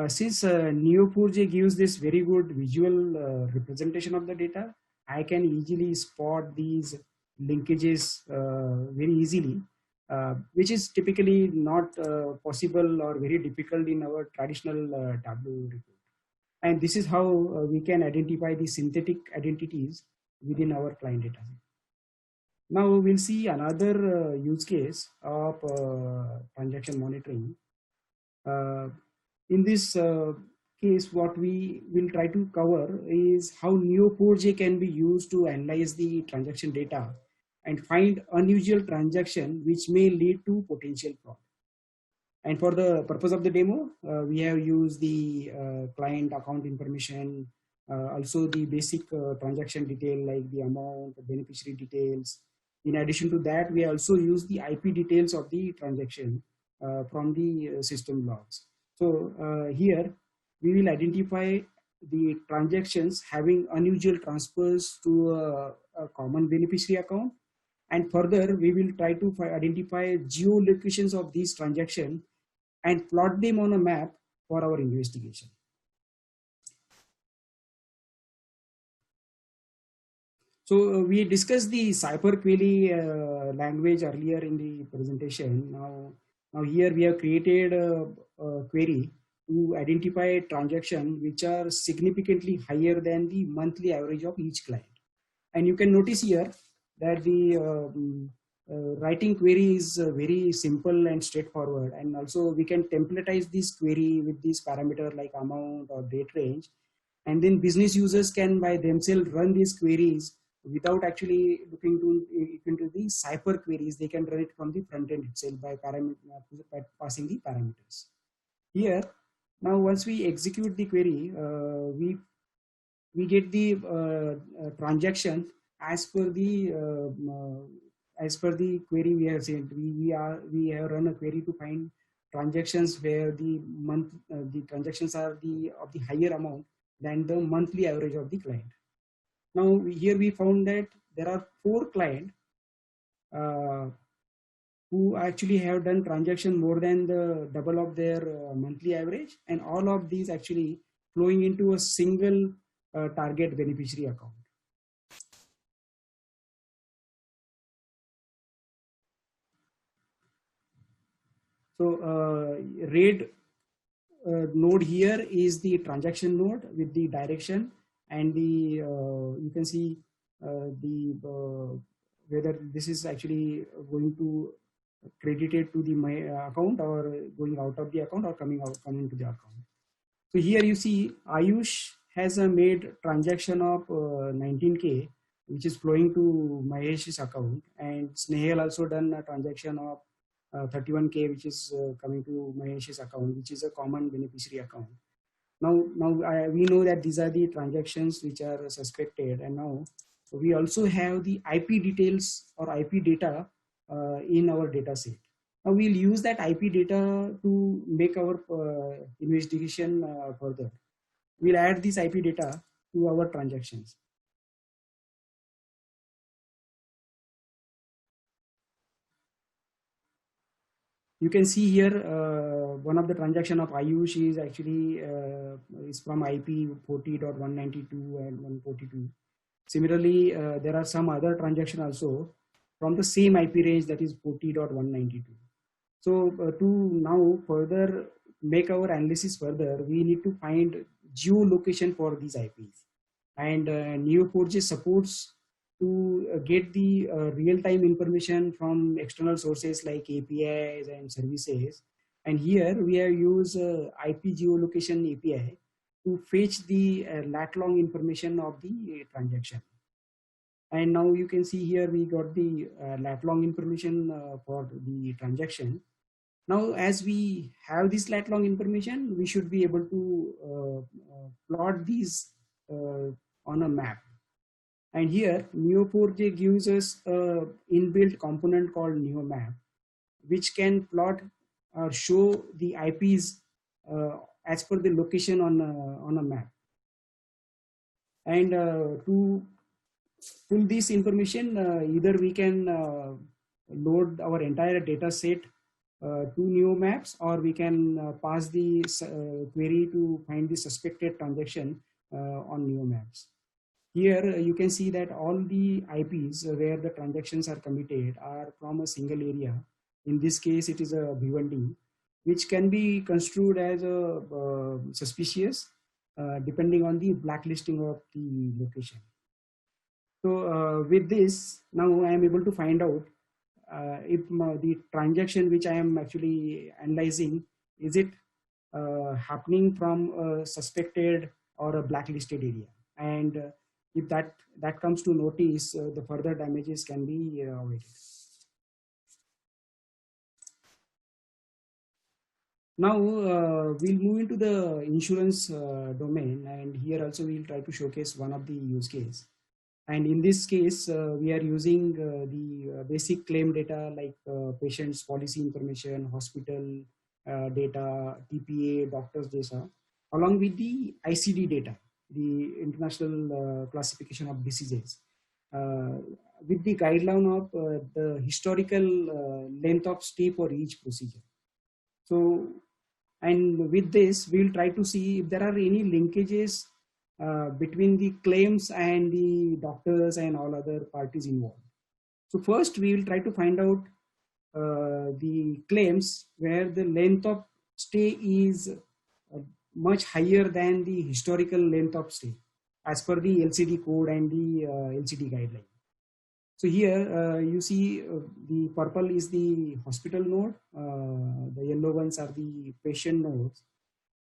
Since Neo4J gives this very good visual representation of the data, I can easily spot these linkages very easily, which is typically not possible or very difficult in our traditional Tableau report. And this is how we can identify the synthetic identities within our client data set. Now we'll see another use case of transaction monitoring. In this case, what we will try to cover is how Neo4j can be used to analyze the transaction data and find unusual transaction which may lead to potential fraud. And for the purpose of the demo, we have used the client account information, also the basic transaction detail like the amount, the beneficiary details. In addition to that, we also use the IP details of the transaction from the system logs. So here we will identify the transactions having unusual transfers to a common beneficiary account, and further we will try to identify geolocations of these transactions and plot them on a map for our investigation. So we discussed the Cypher query language earlier in the presentation. Now here we have created a query to identify transactions which are significantly higher than the monthly average of each client. And you can notice here that the writing query is very simple and straightforward. And also we can templatize this query with this parameter like amount or date range. And then business users can by themselves run these queries without actually looking into the Cypher queries. They can run it from the front end itself by passing the parameters. Here, now once we execute the query, we get the transaction as per the query we have sent. We have run a query to find transactions where the transactions are of the higher amount than the monthly average of the client. Now here we found that there are 4 clients who actually have done transaction more than the double of their monthly average, and all of these actually flowing into a single target beneficiary account. So red node here is the transaction node with the direction, and the you can see whether this is actually going to credited to the my account or going out of the account or coming to the account. So here you see Ayush has made transaction of 19K, which is flowing to Mahesh's account, and Snehal also done a transaction of 31K, which is coming to Mahesh's account, which is a common beneficiary account. Now we know that these are the transactions which are suspected, and now we also have the IP details or IP data in our data set. Now we'll use that IP data to make our investigation further. We'll add this IP data to our transactions. You can see here one of the transaction of Ayush is actually is from IP 40.192 and 142. Similarly, there are some other transactions also from the same IP range, that is 40.192. So to now further make our analysis further, we need to find geolocation for these IPs. And Neo4J supports to get the real-time information from external sources like APIs and services. And here we have used IP geolocation API to fetch the lat-long information of the transaction. And now you can see here we got the lat-long information for the transaction. Now, as we have this lat-long information, we should be able to plot these on a map. And here, Neo4J gives us an inbuilt component called NeoMap, which can plot or show the IPs as per the location on a map. And to pull this information, either we can load our entire data set to NeoMaps, or we can pass the query to find the suspected transaction on NeoMaps. Here you can see that all the IPs where the transactions are committed are from a single area. In this case, it is a B1D, which can be construed as a suspicious depending on the blacklisting of the location. So with this, now I am able to find out if the transaction which I am actually analyzing, is it happening from a suspected or a blacklisted area. And if that comes to notice, the further damages can be avoided. Now we'll move into the insurance domain, and here also we'll try to showcase one of the use case. And in this case, we are using the basic claim data like patient's policy information, hospital data, TPA, doctor's data, along with the ICD data, the International Classification of Diseases, with the guideline of the historical length of stay for each procedure. So, and with this, we'll try to see if there are any linkages between the claims and the doctors and all other parties involved. So first, we will try to find out the claims where the length of stay is much higher than the historical length of stay as per the LCD code and the LCD guideline. So here you see the purple is the hospital node, the yellow ones are the patient nodes,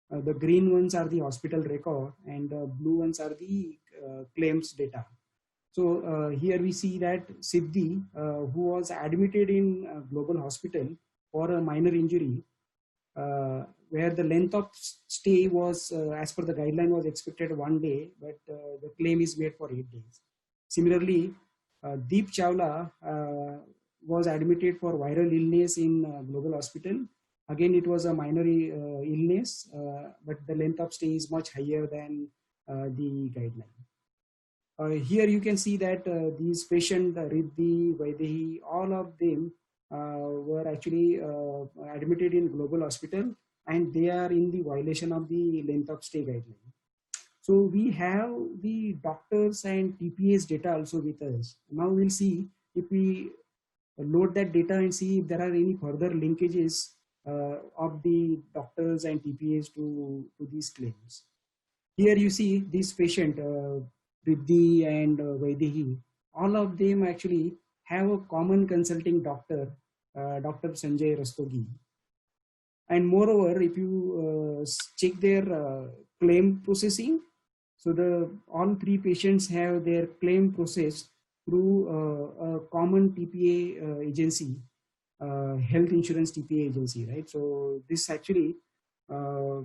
the green ones are the hospital record, and the blue ones are the claims data. So here we see that Siddhi, who was admitted in a global hospital for a minor injury, where the length of stay was, as per the guideline, was expected 1 day, but the claim is made for 8 days. Similarly, Deep Chawla was admitted for viral illness in global hospital. Again, it was a minor illness, but the length of stay is much higher than the guideline. Here you can see that these patients, Riddhi, Vaidehi, all of them were actually admitted in global hospital, and they are in the violation of the length of stay guideline. So we have the doctors and TPA's data also with us. Now we'll see if we load that data and see if there are any further linkages of the doctors and TPAs to these claims. Here you see this patient, Riddhi and Vaidehi, all of them actually have a common consulting doctor, Dr. Sanjay Rastogi. And moreover, if you check their claim processing, So all three patients have their claim processed through a common TPA agency, health insurance TPA agency, right? So this actually, I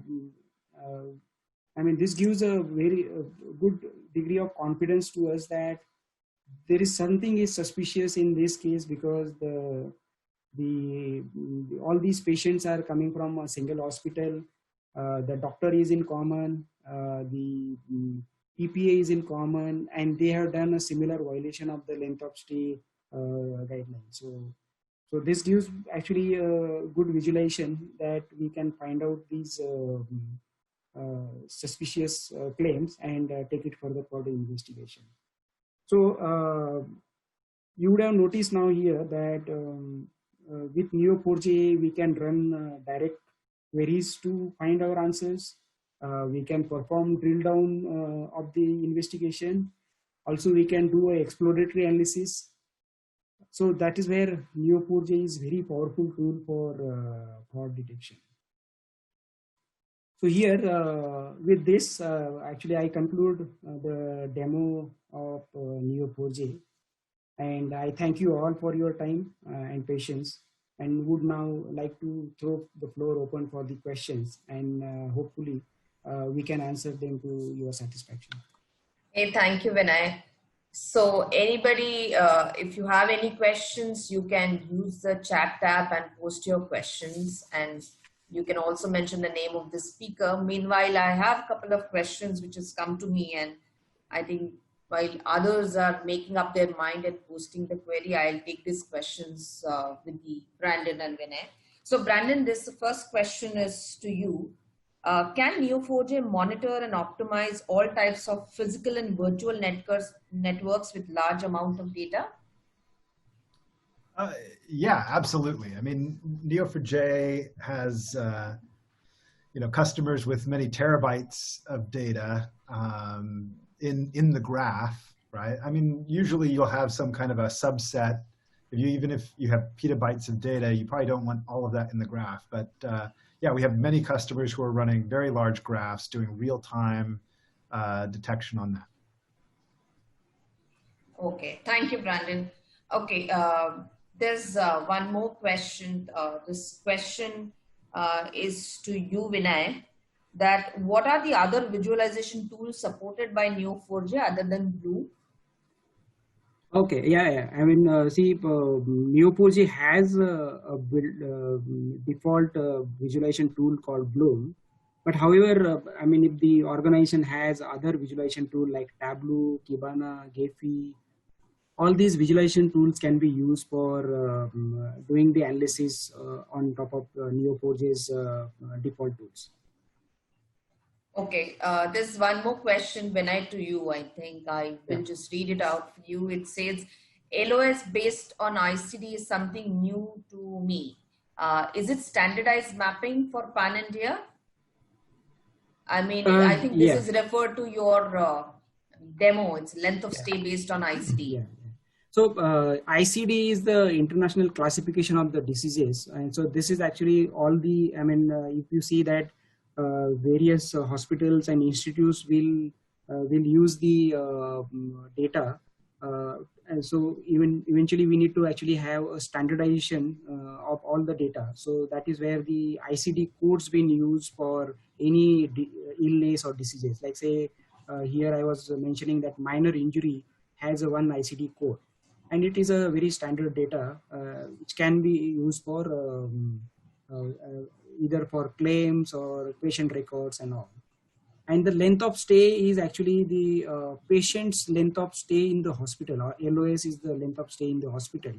mean, this gives a very good degree of confidence to us that there is something is suspicious in this case, because all these patients are coming from a single hospital. The doctor is in common, the EPA is in common, and they have done a similar violation of the length of stay guidelines. So this gives actually a good visualization that we can find out these suspicious claims and take it further for the investigation. So you would have noticed now here that with Neo4J we can run direct queries to find our answers. We can perform drill down of the investigation. Also, we can do an exploratory analysis. So that is where Neo4J is very powerful tool for fraud detection. So here, with this, actually I conclude the demo of Neo4J, and I thank you all for your time and patience, and would now like to throw the floor open for the questions, and hopefully we can answer them to your satisfaction. Hey, thank you, Vinay. So anybody, if you have any questions, you can use the chat tab and post your questions, and you can also mention the name of the speaker. Meanwhile, I have a couple of questions which has come to me, and I think while others are making up their mind and posting the query, I'll take these questions with the Brandon and Vinay. So Brandon, this first question is to you. Can Neo4j monitor and optimize all types of physical and virtual networks with large amount of data? Yeah, absolutely. I mean, Neo4j has customers with many terabytes of data in the graph, right? I mean, usually you'll have some kind of a subset. Even if you have petabytes of data, you probably don't want all of that in the graph. But yeah, we have many customers who are running very large graphs, doing real-time detection on that. Okay, thank you, Brandon. Okay, there's one more question. This question is to you, Vinay, that what are the other visualization tools supported by Neo4j other than Blue? Okay, yeah. I mean, see, Neo4j has a default visualization tool called Bloom. But however, I mean, if the organization has other visualization tool like Tableau, Kibana, Gephi, all these visualization tools can be used for doing the analysis on top of Neo4j's default tools. Okay, there's one more question, Vinay, to you. I think I will just read it out for you. It says, LOS based on ICD is something new to me. Is it standardized mapping for Pan-India? I mean, I think this is referred to your demo. It's length of stay based on ICD. Yeah. So ICD is the international classification of the diseases. And so this is actually all the, I mean, if you see that various hospitals and institutes will use the data, and so eventually we need to actually have a standardization of all the data. So that is where the ICD codes been used for any illness or diseases. Like say here I was mentioning that minor injury has a one ICD code, and it is a very standard data which can be used for either for claims or patient records and all. And the length of stay is actually the patient's length of stay in the hospital, or LOS is the length of stay in the hospital,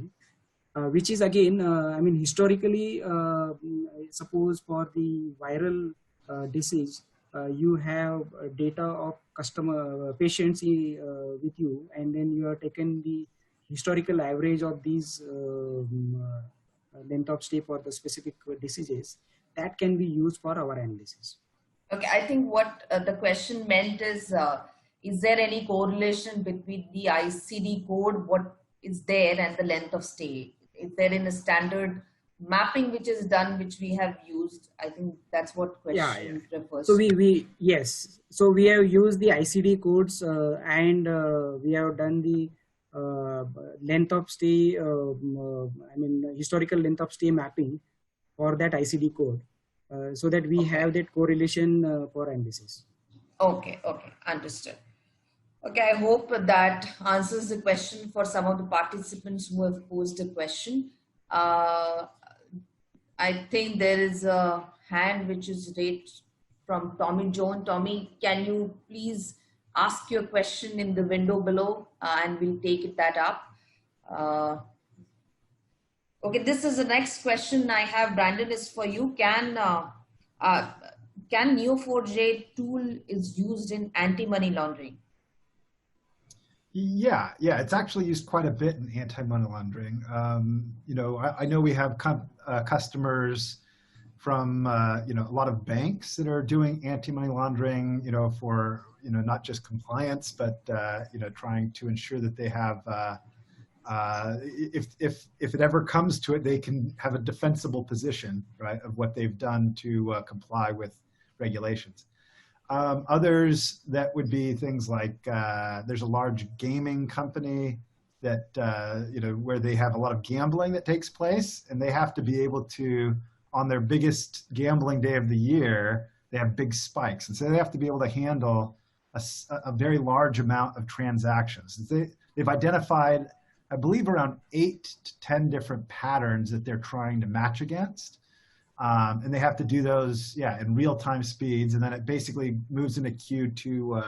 which is again, I mean, historically, suppose for the viral disease, you have data of patients with you, and then you have taken the historical average of these length of stay for the specific diseases. That can be used for our analysis. Okay, I think what the question meant is there any correlation between the ICD code, what is there, and the length of stay? Is there in a standard mapping which is done, which we have used. I think that's what Yeah, yeah. question refers So to. yes. So we have used the ICD codes and we have done the length of stay, historical length of stay mapping for that ICD code, so that we have that correlation for analysis. Okay, okay, understood. Okay, I hope that answers the question for some of the participants who have posed a question. I think there is a hand which is raised from Tommy Joan. Tommy, can you please ask your question in the window below and we'll take that up. Okay, this is the next question I have, Brandon, is for you. Uh, can Neo4j tool is used in anti-money laundering? Yeah, it's actually used quite a bit in anti-money laundering. You know, I know we have customers from you know, a lot of banks that are doing anti-money laundering. You know, for not just compliance, but you know, trying to ensure that they have if it ever comes to it, they can have a defensible position, right, of what they've done to comply with regulations. Others that would be things like there's a large gaming company that you know, where they have a lot of gambling that takes place, and they have to be able to, on their biggest gambling day of the year, they have big spikes, and so they have to be able to handle a very large amount of transactions. They've identified, I believe, around 8 to 10 different patterns that they're trying to match against. And they have to do those, yeah, in real-time speeds, and then it basically moves in a queue to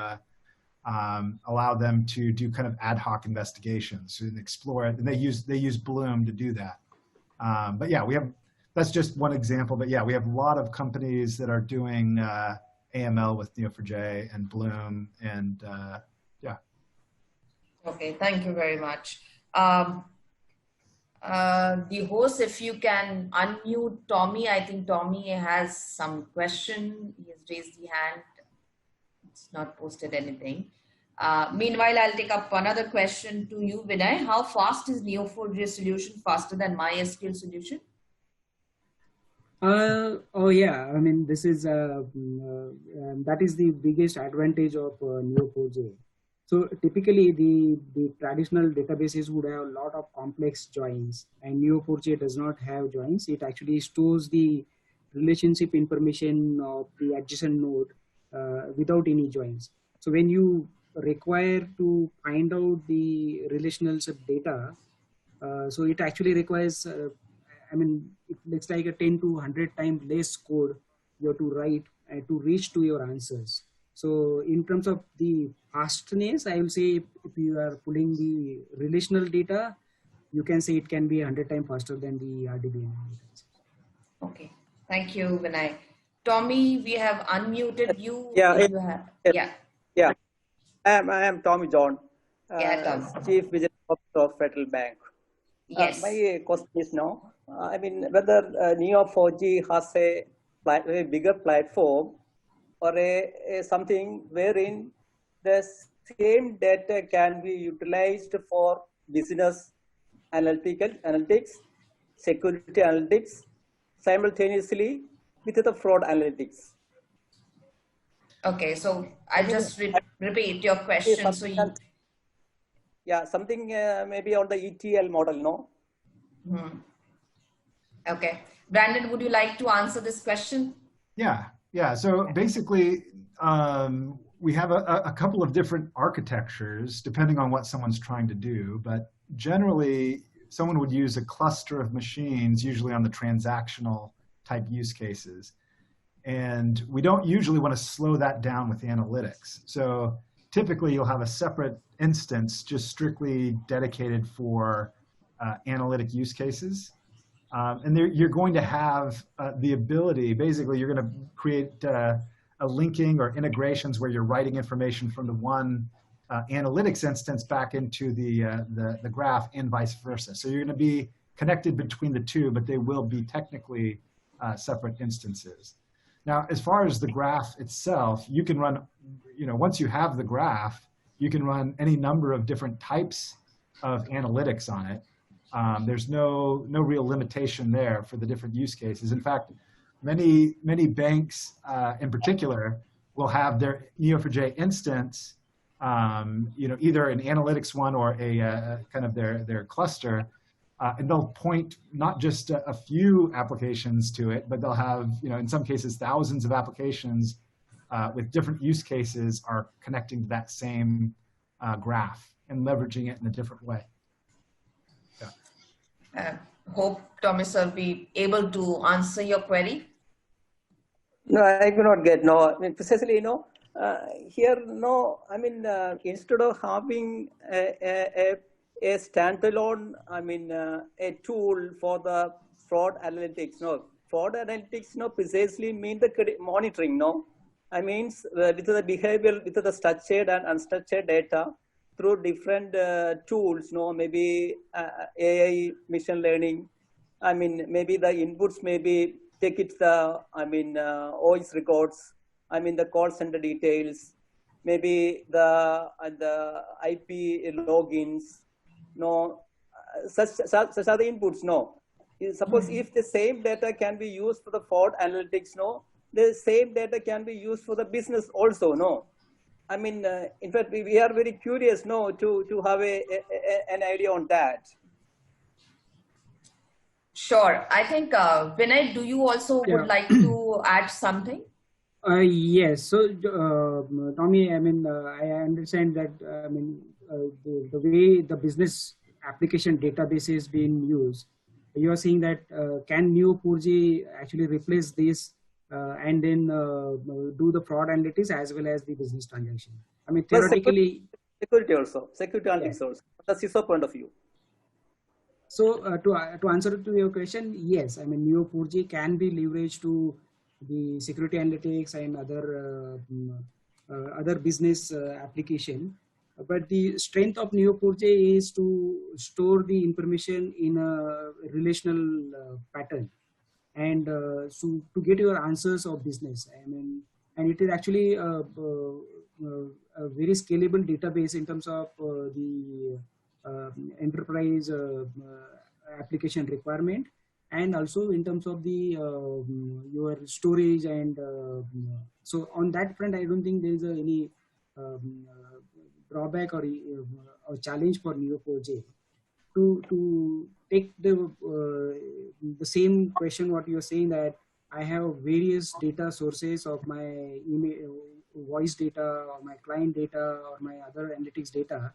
allow them to do kind of ad hoc investigations and explore it. And they use Bloom to do that. But yeah, that's just one example. But yeah, we have a lot of companies that are doing AML with Neo4j and Bloom, and yeah. Okay, thank you very much. The host, if you can unmute Tommy. I think Tommy has some question. He has raised the hand. It's not posted anything. Meanwhile, I'll take up another question to you, Vinay. How fast is Neo4j solution faster than MySQL solution? Oh yeah, I mean, this is that is the biggest advantage of Neo4j. So typically the traditional databases would have a lot of complex joins, and Neo4j does not have joins. It actually stores the relationship information of the adjacent node without any joins. So when you require to find out the relational data, so it actually requires, I mean, it looks like a 10 to 100 times less code you have to write to reach to your answers. So in terms of the fastness, I will say if you are pulling the relational data, you can say it can be 100 times faster than the RDBML. Okay, thank you, Vinay. Tommy, we have unmuted you. Yeah, If you have, yeah. Yeah. I am Tommy John, Yeah, Tom. Chief Business Officer of Federal Bank. Yes. My question is now, I mean, whether Neo4j has a bigger platform or something wherein the same data can be utilized for business analytics, security analytics, simultaneously with the fraud analytics. Okay, so I just repeat your question. So you, yeah, something maybe on the ETL model, no? Okay, Brandon, would you like to answer this question? Yeah. So basically, we have a couple of different architectures depending on what someone's trying to do, but generally someone would use a cluster of machines, usually on the transactional type use cases. And we don't usually want to slow that down with analytics. So typically you'll have a separate instance just strictly dedicated for analytic use cases. And you're going to have the ability, basically you're going to create a linking or integrations where you're writing information from the one analytics instance back into the graph and vice versa. So you're going to be connected between the two, but they will be technically separate instances. Now, as far as the graph itself, you can run, once you have the graph, you can run any number of different types of analytics on it. There's no real limitation there for the different use cases. In fact, many banks in particular will have their Neo4j instance, either an analytics one or a kind of their cluster, and they'll point not just a few applications to it, but they'll have, in some cases, thousands of applications with different use cases are connecting to that same graph and leveraging it in a different way. Hope Thomas will be able to answer your query. No, I do not get. No, I mean, precisely, here, no, I mean, instead of having a standalone, I mean, a tool for the fraud analytics, fraud analytics, precisely mean the monitoring, I mean, with the behavior, with the structured and unstructured data through different tools, maybe AI, machine learning. I mean, maybe the inputs, maybe take it the, I mean, voice records, I mean, the call center details, maybe the IP logins, such are the inputs, Suppose if the same data can be used for the fraud analytics, the same data can be used for the business also, I mean, in fact, we are very curious, to have an idea on that. Sure. I think, Vinay, do you also would like to add something? Yes. So, Tommy, I mean, I understand that, I mean, the way the business application database is being used, you are saying that can Neo4j actually replace this and then do the fraud analytics as well as the business transaction? I mean, theoretically. Security analytics also, the CISO point of view. So to answer to your question, yes, I mean, Neo4j can be leveraged to the security analytics and other business application. But the strength of Neo4j is to store the information in a relational pattern, and so to get your answers of business. I mean, and it is actually a very scalable database in terms of the enterprise application requirement, and also in terms of the your storage. And so on that front, I don't think there is any drawback or challenge for Neo4j to take the same question what you are saying, that I have various data sources of my email, voice data, or my client data, or my other analytics data.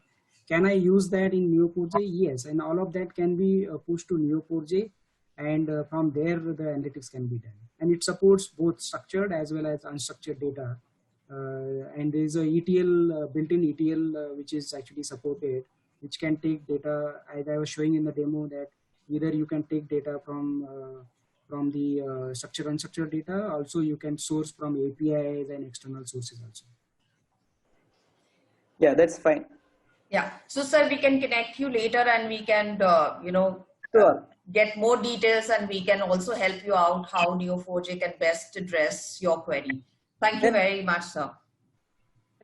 Can I use that in Neo4j? Yes, and all of that can be pushed to Neo4j, and from there the analytics can be done. And it supports both structured as well as unstructured data. And there is a ETL, built-in ETL, which is actually supported, which can take data, as I was showing in the demo, that either you can take data from the structured and unstructured data. Also, you can source from APIs and external sources also. Yeah, that's fine. Yeah. So, sir, we can connect you later, and we can, Sure. Get more details, and we can also help you out how Neo4j can best address your query. Thank you very much, sir.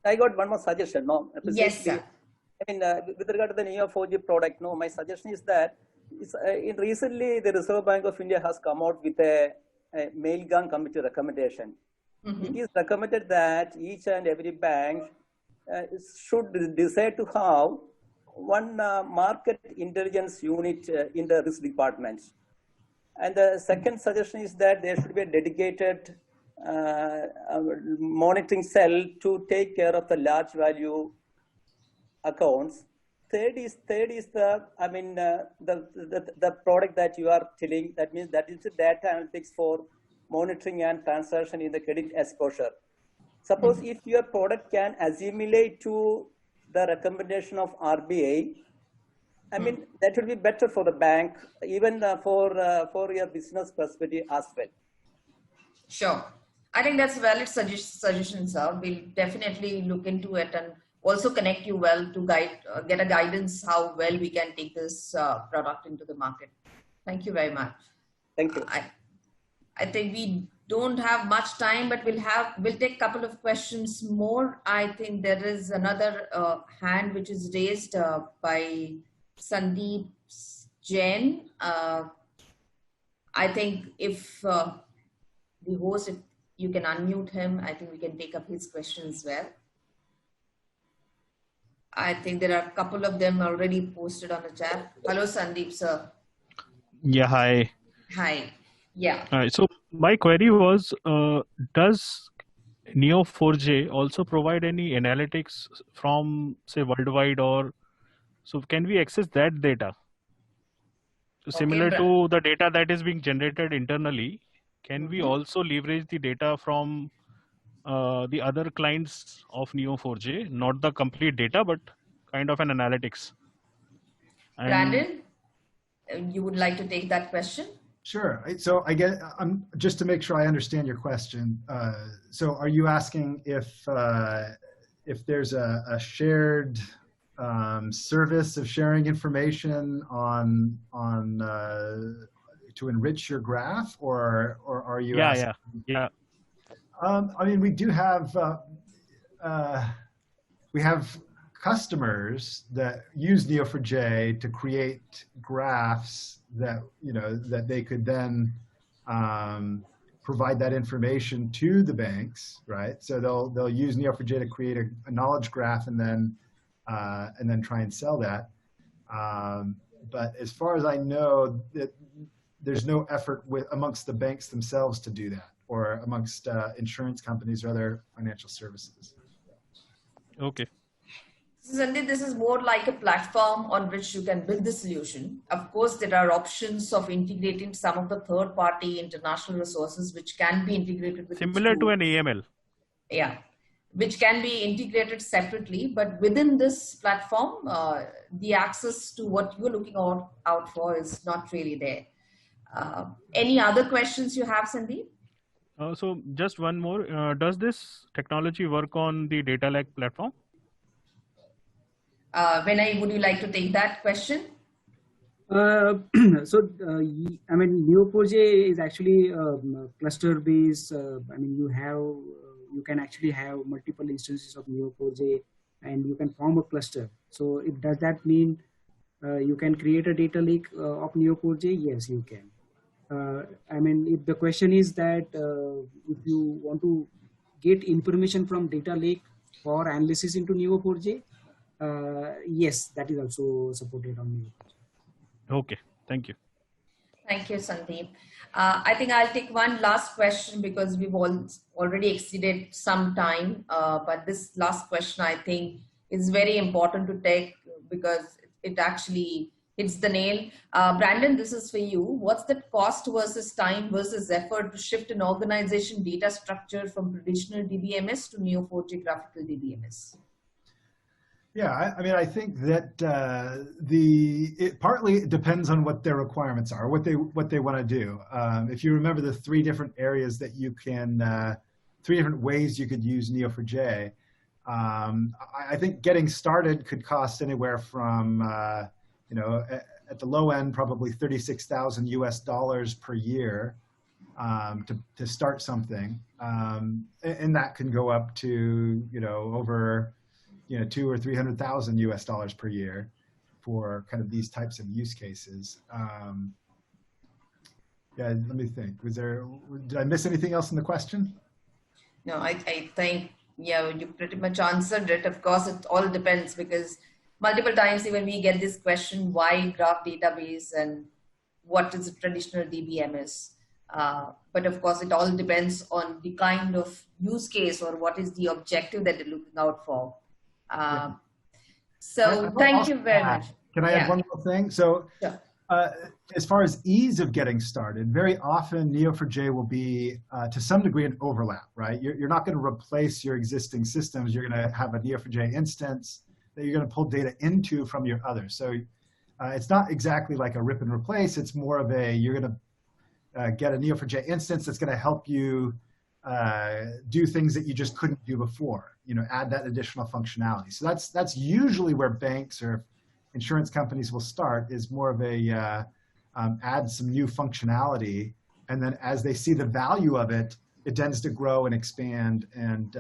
I got one more suggestion. Yes, sir. I mean, with regard to the Neo4j product, my suggestion is that recently the Reserve Bank of India has come out with a Mailgun committee recommendation. It is recommended that each and every bank should decide to have one market intelligence unit in the risk department. And the second suggestion is that there should be a dedicated monitoring cell to take care of the large value accounts. Third is the, I mean, the product that you are telling, that means that is the data analytics for monitoring and transaction in the credit exposure. Suppose if your product can assimilate to the recommendation of RBI, I mean, that would be better for the bank, even for your business perspective as well. Sure. I think that's valid suggestions, sir. We'll definitely look into it and also connect you well to get a guidance how well we can take this product into the market. Thank you very much. Thank you. I think we don't have much time, but we'll take a couple of questions more. I think there is another hand which is raised by Sandeep Jen, I think if the host, if you can unmute him, I think we can take up his question as well. I think there are a couple of them already posted on the chat. Hello, Sandeep, sir. Yeah, hi. Hi. Yeah. All right. So my query was, does Neo4j also provide any analytics from, say, worldwide, or so can we access that data? So similar Okay, to the data that is being generated internally, can we also leverage the data from the other clients of Neo4j, not the complete data, but kind of an analytics? And Brandon, you would like to take that question? Sure. So I get, just to make sure I understand your question. So are you asking if there's a shared service of sharing information on to enrich your graph, or are you asking? Yeah. I mean, we do have customers that use Neo4j to create graphs that, you know, that they could then provide that information to the banks, right? So they'll use Neo4j to create a knowledge graph and then try and sell that. But as far as I know, there's no effort amongst the banks themselves to do that, or amongst insurance companies or other financial services. Okay. Sandeep, this is more like a platform on which you can build the solution. Of course, there are options of integrating some of the third-party international resources which can be integrated with similar to an AML. Yeah, which can be integrated separately, but within this platform, the access to what you're looking out for is not really there. Any other questions you have, Sandeep? So just one more. Does this technology work on the data lake platform? Vinay, would you like to take that question? I mean, Neo4j is actually cluster-based. I mean, you can actually have multiple instances of Neo4j, and you can form a cluster. So, does that mean you can create a data lake of Neo4j? Yes, you can. I mean, if the question is that if you want to get information from data lake for analysis into Neo4j, yes, that is also supported on Neo4j. Okay, thank you. Thank you, Sandeep. I think I'll take one last question because we've already exceeded some time. But this last question, I think, is very important to take because it actually hits the nail. Brandon, this is for you. What's the cost versus time versus effort to shift an organization data structure from traditional DBMS to Neo4j graphical DBMS? Yeah, I mean, I think that it partly depends on what their requirements are, what they want to do. If you remember the three different areas that you can, three different ways you could use Neo4j, I think getting started could cost anywhere from, you know, at the low end, probably $36,000 US per year to start something, and that can go up to, you know, over, you know, $200,000 or $300,000 US per year for kind of these types of use cases. Yeah, let me think. Did I miss anything else in the question? No, I think, yeah, you pretty much answered it. Of course, it all depends because multiple times even we get this question, why graph database and what is a traditional DBMS? But of course, it all depends on the kind of use case or what is the objective that they're looking out for. So thank you very much. Can I add one more thing? So sure. As far as ease of getting started, very often Neo4j will be to some degree an overlap, right? You're not going to replace your existing systems. You're going to have a Neo4j instance that you're going to pull data into from your others. So it's not exactly like a rip and replace. It's more of you're going to get a Neo4j instance that's going to help you do things that you just couldn't do before, you know, add that additional functionality. So that's usually where banks or insurance companies will start, is more of add some new functionality. And then as they see the value of it, it tends to grow and expand and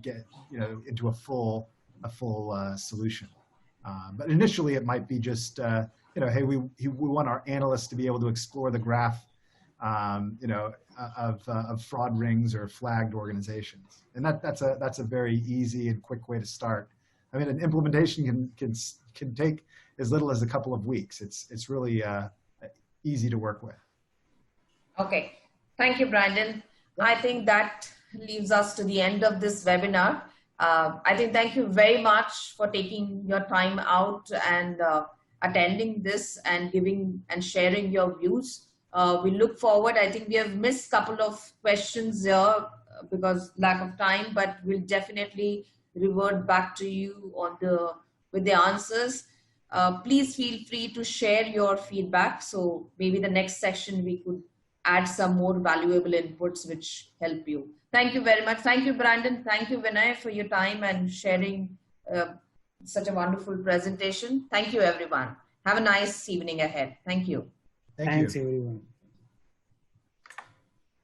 get, you know, into a full solution. But initially it might be just, hey, we want our analysts to be able to explore the graph, of fraud rings or flagged organizations. And that's a very easy and quick way to start. I mean, an implementation can take as little as a couple of weeks. It's really easy to work with. Okay, thank you, Brandon. I think that leaves us to the end of this webinar. I think thank you very much for taking your time out and attending this and giving and sharing your views. We look forward. I think we have missed a couple of questions here because lack of time, but we'll definitely revert back to you with the answers. Please feel free to share your feedback. So maybe the next session we could add some more valuable inputs which help you. Thank you very much. Thank you, Brandon. Thank you, Vinay, for your time and sharing such a wonderful presentation. Thank you, everyone. Have a nice evening ahead. Thank you. Thank Thanks, you. everyone.